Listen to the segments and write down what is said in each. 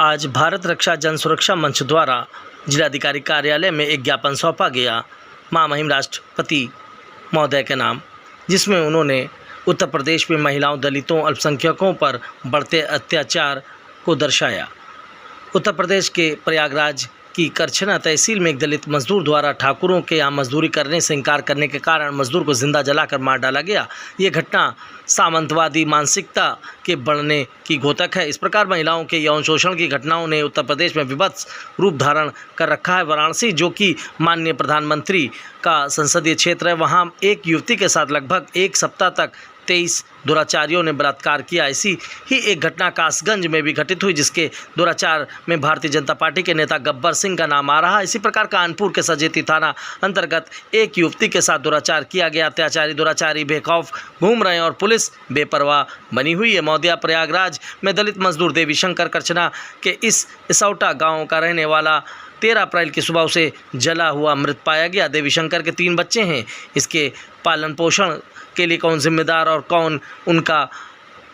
आज भारत रक्षा जन सुरक्षा मंच द्वारा जिलाधिकारी कार्यालय में एक ज्ञापन सौंपा गया महामहिम राष्ट्रपति महोदय के नाम, जिसमें उन्होंने उत्तर प्रदेश में महिलाओं, दलितों, अल्पसंख्यकों पर बढ़ते अत्याचार को दर्शाया। उत्तर प्रदेश के प्रयागराज की करछना तहसील में एक दलित मजदूर द्वारा ठाकुरों के यहाँ मजदूरी करने से इनकार करने के कारण मजदूर को जिंदा जलाकर मार डाला गया। ये घटना सामंतवादी मानसिकता के बढ़ने की घोतक है। इस प्रकार महिलाओं के यौन शोषण की घटनाओं ने उत्तर प्रदेश में विभत्स रूप धारण कर रखा है। वाराणसी, जो कि माननीय प्रधानमंत्री का संसदीय क्षेत्र है, वहाँ एक युवती के साथ लगभग एक सप्ताह तक 23 दुराचारियों ने बलात्कार किया। ऐसी ही एक घटना कासगंज में भी घटित हुई, जिसके दुराचार में भारतीय जनता पार्टी के नेता गब्बर सिंह का नाम आ रहा है। इसी प्रकार कानपुर के सजेती थाना अंतर्गत एक युवती के साथ दुराचार किया गया। अत्याचारी दुराचारी बेखौफ घूम रहे हैं और पुलिस बेपरवाह बनी हुई है। मौदिया प्रयागराज में दलित मजदूर देवी शंकर करछना के इस इसौटा गाँव का रहने वाला 13 अप्रैल की सुबह उसे जला हुआ मृत पाया गया। देवी शंकर के 3 बच्चे हैं। इसके पालन पोषण के लिए कौन जिम्मेदार और कौन उनका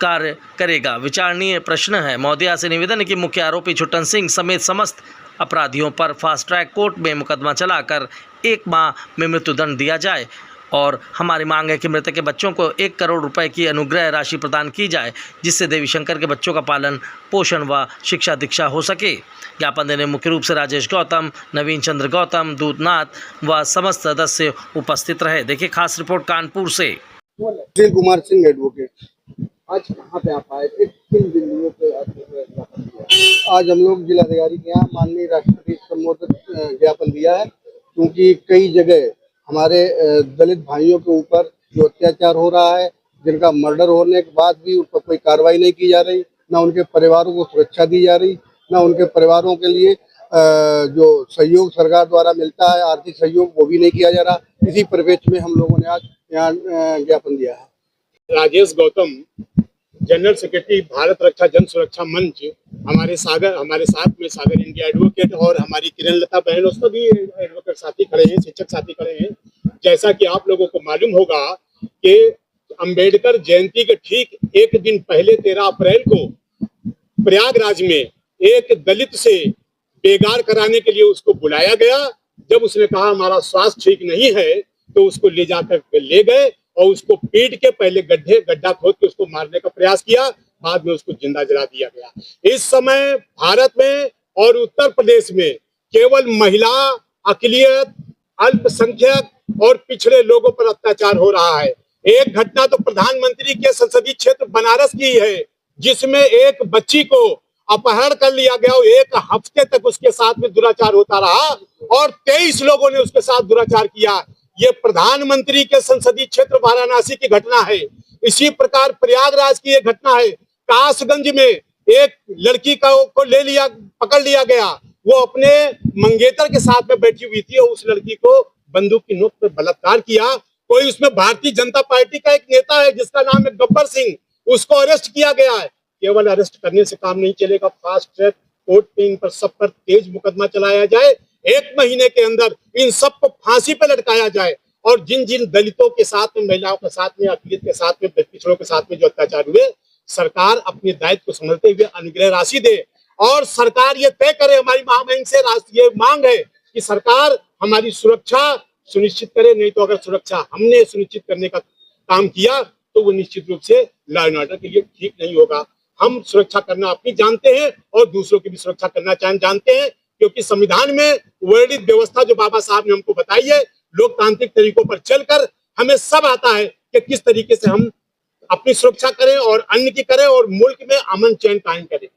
कार्य करेगा, विचारणीय प्रश्न है। महोदया से निवेदन है कि मुख्य आरोपी छुट्टन सिंह समेत समस्त अपराधियों पर फास्ट ट्रैक कोर्ट में मुकदमा चलाकर 1 माह में मृत्युदंड दिया जाए और हमारी मांग है कि मृतक के बच्चों को 1 करोड़ रुपए की अनुग्रह राशि प्रदान की जाए, जिससे देवी शंकर के बच्चों का पालन पोषण व शिक्षा दीक्षा हो सके। ज्ञापन देने मुख्य रूप से राजेश गौतम, नवीन चंद्र गौतम, दूतनाथ व समस्त सदस्य उपस्थित रहे। देखिए खास रिपोर्ट कानपुर से। सुशील कुमार सिंह एडवोकेट। आज कहाँ पे आप आए थे, किन बिंदुओं पे आज हम लोग जिलाधिकारी के यहाँ माननीय राष्ट्रपति संबोधित ज्ञापन दिया है, क्योंकि कई जगह हमारे दलित भाइयों के ऊपर जो अत्याचार हो रहा है, जिनका मर्डर होने के बाद भी उन पर कोई कार्रवाई नहीं की जा रही, ना उनके परिवारों को सुरक्षा दी जा रही, ना उनके परिवारों के लिए जो सहयोग सरकार द्वारा मिलता है, आर्थिक सहयोग, वो भी नहीं किया जा रहा। इसी परिप्रेक्ष्य में हम लोगों ने आज यहाँ ज्ञापन दिया है। राजेश गौतम, जनरल सेक्रेटरी भारत रक्षा जन सुरक्षा मंच, हमारे साथ में सागर इंडिया एडवोकेट और हमारी किरण लता बहन, उसमें भी एडवोकेट साथी खड़े हैं, शिक्षक साथी खड़े हैं। जैसा कि आप लोगों को मालूम होगा कि अंबेडकर जयंती के ठीक एक दिन पहले 13 अप्रैल को प्रयागराज में एक दलित से बेगार कराने के लिए उसको बुलाया गया। जब उसने कहा हमारा स्वास्थ्य ठीक नहीं है, तो उसको ले जाकर ले गए और उसको पीट के पहले गड्ढा खोद के उसको मारने का प्रयास किया, बाद में उसको जिंदा जला दिया गया। इस समय भारत में और उत्तर प्रदेश में केवल महिला, अक़लियत, अल्पसंख्यक और पिछड़े लोगों पर अत्याचार हो रहा है। एक घटना तो प्रधानमंत्री के संसदीय क्षेत्र बनारस की है, जिसमें एक बच्ची को अपहरण कर लिया गया और 1 हफ्ते तक उसके साथ में दुराचार होता रहा और 23 लोगों ने उसके साथ दुराचार किया। ये प्रधानमंत्री के संसदीय क्षेत्र वाराणसी की घटना है। इसी प्रकार प्रयागराज की एक घटना है। कासगंज में एक लड़की को पकड़ लिया गया। वो अपने मंगेतर के साथ में बैठी हुई थी और उस लड़की को बंदूक की नोक पर बलात्कार किया। कोई उसमें भारतीय जनता पार्टी का एक नेता है जिसका नाम है गब्बर सिंह, उसको अरेस्ट किया गया है। केवल अरेस्ट करने से काम नहीं चलेगा, फास्ट ट्रैक कोर्ट पे इन पर सब पर तेज मुकदमा चलाया जाए। 1 महीने के अंदर इन सब को फांसी पे लटकाया जाए और जिन जिन दलितों के साथ में, महिलाओं के साथ में, अक़लियत के साथ में, पिछड़ों के साथ में जो अत्याचार हुए, सरकार अपने दायित्व को समझते हुए अनुग्रह राशि दे और सरकार ये तय करे। हमारी महामहिम से ये मांग है कि सरकार हमारी सुरक्षा सुनिश्चित करे, नहीं तो अगर सुरक्षा हमने सुनिश्चित करने का काम किया तो वो निश्चित रूप से लॉ एंड ऑर्डर के लिए ठीक नहीं होगा। हम सुरक्षा करना अपनी जानते हैं और दूसरों की भी सुरक्षा करना जानते हैं, क्योंकि संविधान में वर्णित व्यवस्था जो बाबा साहब ने हमको बताई है, लोकतांत्रिक तरीकों पर चलकर हमें सब आता है कि किस तरीके से हम अपनी सुरक्षा करें और अन्य की करें और मुल्क में अमन चैन कायम करें।